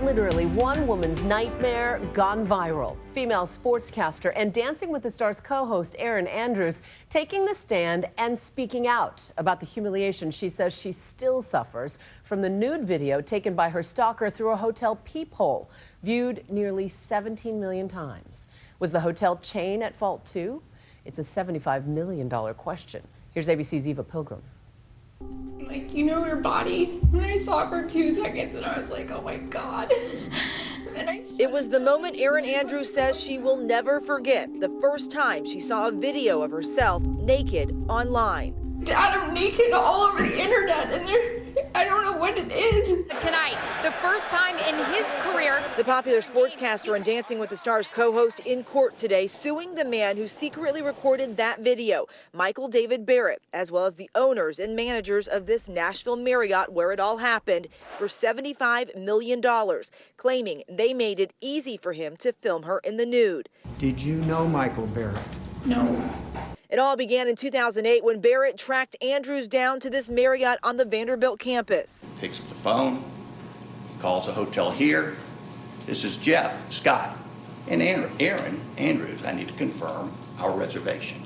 Quite literally, one woman's nightmare gone viral. Female sportscaster and Dancing with the Stars co-host Erin Andrews taking the stand and speaking out about the humiliation she says she still suffers from the nude video taken by her stalker through a hotel peephole, viewed nearly 17 million times. Was the hotel chain at fault too? It's a $75 million question. Here's ABC's Eva Pilgrim. Like, you know, her body. When I saw it for 2 seconds and I was like, oh my God. It was the moment Erin Andrews says she will never forget, the first time she saw a video of herself naked online. Dad, I'm naked all over the internet and I don't know what it is. Tonight, the first time in his career. The popular sportscaster and Dancing with the Stars co-host in court today, suing the man who secretly recorded that video, Michael David Barrett, as well as the owners and managers of this Nashville Marriott where it all happened, for $75 million, claiming they made it easy for him to film her in the nude. Did you know Michael Barrett? No. It all began in 2008 when Barrett tracked Andrews down to this Marriott on the Vanderbilt campus. Picks up the phone, calls a hotel here. This is Jeff, Scott, and Erin Andrews. I need to confirm our reservation.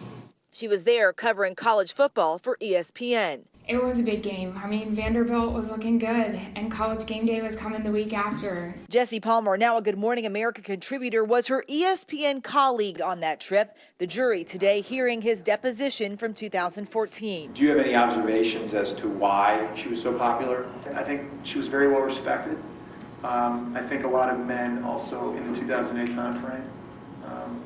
She was there covering college football for ESPN. It was a big game. I mean, Vanderbilt was looking good and College game day was coming the week after. Jesse Palmer, now a Good Morning America contributor, was her ESPN colleague on that trip. The jury today hearing his deposition from 2014. Do you have any observations as to why she was so popular? I think she was very well respected. I think a lot of men also in the 2008 time frame,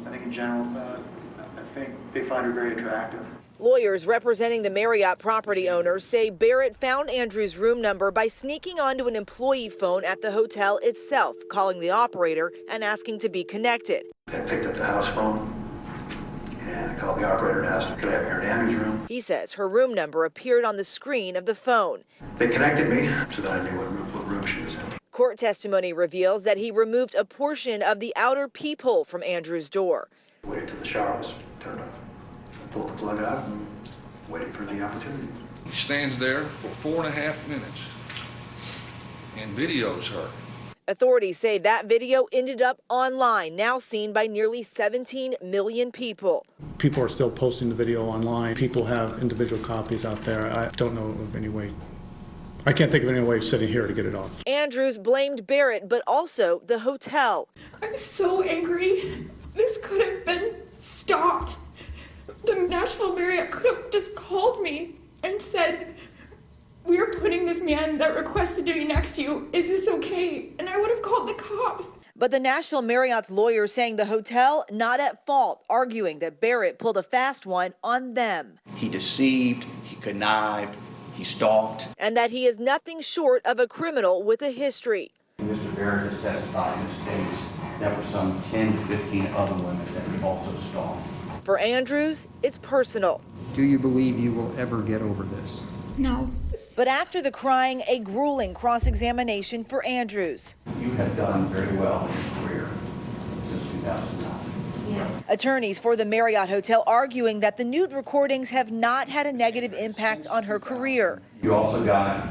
I think in general, I think they find her very attractive. Lawyers representing the Marriott property owners say Barrett found Andrews' room number by sneaking onto an employee phone at the hotel itself, calling the operator and asking to be connected. I picked up the house phone and I called the operator and asked her, could I have Erin Andrews' room? He says her room number appeared on the screen of the phone. They connected me so that I knew what room she was in. Court testimony reveals that he removed a portion of the outer peephole from Andrews' door. Waited till the shower was turned off. Pulled the plug out and waited for the opportunity. He stands there for 4.5 minutes and videos her. Authorities say that video ended up online, now seen by nearly 17 million people. People are still posting the video online. People have individual copies out there. I don't know of any way. I can't think of any way sitting here to get it off. Andrews blamed Barrett, but also the hotel. I'm so angry. This could have been stopped. The Nashville Marriott could have just called me and said, we're putting this man that requested to be next to you. Is this okay? And I would have called the cops. But the Nashville Marriott's lawyer saying the hotel not at fault, arguing that Barrett pulled a fast one on them. He deceived, he connived, he stalked. And that he is nothing short of a criminal with a history. Mr. Barrett has testified in this case that were some 10 to 15 other women that he also stalked. For Andrews, it's personal. Do you believe you will ever get over this? No. But after the crying, a grueling cross-examination for Andrews. You have done very well in your career since 2009. Yes. Attorneys for the Marriott Hotel arguing that the nude recordings have not had a negative impact on her career. You also got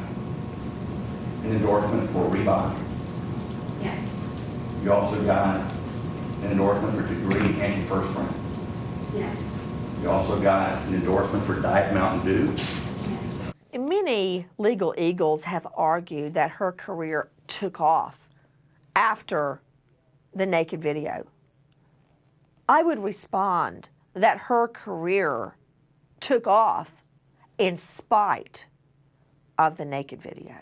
an endorsement for Reebok. Yes. You also got an endorsement for Degree antiperspirant. Yes. You also got an endorsement for Diet Mountain Dew. Many legal eagles have argued that her career took off after the naked video. I would respond that her career took off in spite of the naked video.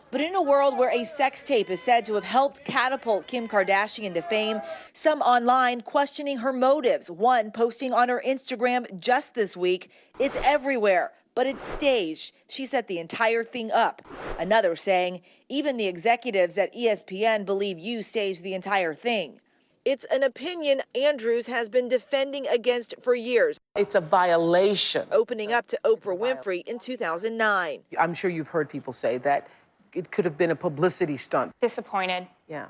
But in a world where a sex tape is said to have helped catapult Kim Kardashian to fame, some online questioning her motives. One posting on her Instagram just this week, "It's everywhere, but it's staged. She set the entire thing up." Another saying, "Even the executives at ESPN believe you staged the entire thing." It's an opinion Andrews has been defending against for years. It's a violation. Opening up to Oprah Winfrey in 2009. I'm sure you've heard people say that it could have been a publicity stunt. Disappointed. Yeah.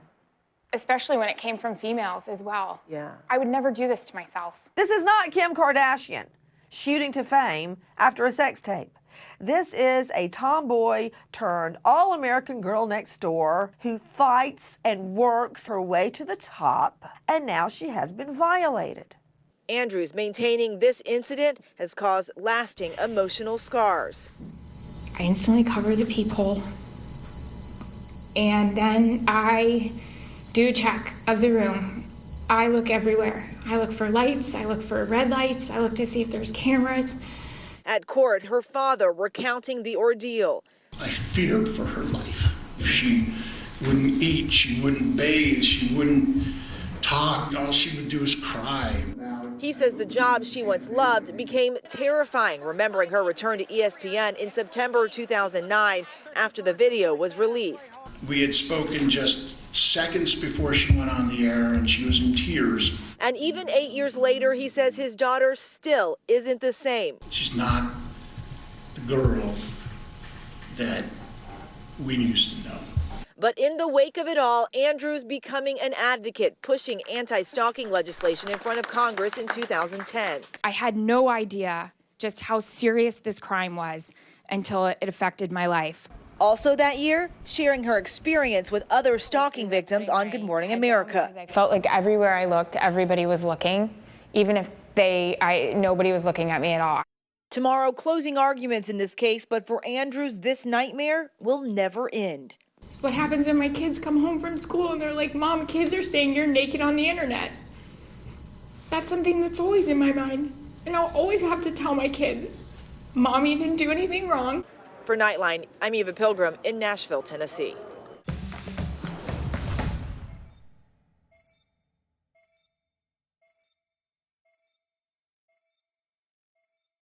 Especially when it came from females as well. Yeah. I would never do this to myself. This is not Kim Kardashian shooting to fame after a sex tape. This is a tomboy turned all-American girl next door who fights and works her way to the top, and now she has been violated. Andrews maintaining this incident has caused lasting emotional scars. I instantly cover the peephole, and then I do a check of the room. I look everywhere. I look for lights, I look for red lights, I look to see if there's cameras. At court, her father recounting the ordeal. I feared for her life. She wouldn't eat, she wouldn't bathe, she wouldn't talk. All she would do is cry. He says the job she once loved became terrifying, remembering her return to ESPN in September 2009 after the video was released. We had spoken just seconds before she went on the air, and she was in tears. And even 8 years later, he says his daughter still isn't the same. She's not the girl that we used to know. But in the wake of it all, Andrews becoming an advocate, pushing anti-stalking legislation in front of Congress in 2010. I had no idea just how serious this crime was until it affected my life. Also that year, sharing her experience with other stalking victims on Good Morning America. I felt like everywhere I looked, everybody was looking, even if nobody was looking at me at all. Tomorrow, closing arguments in this case, but for Andrews, this nightmare will never end. What happens when my kids come home from school and they're like, Mom, kids are saying you're naked on the internet? That's something that's always in my mind. And I'll always have to tell my kid, Mommy didn't do anything wrong. For Nightline, I'm Eva Pilgrim in Nashville, Tennessee.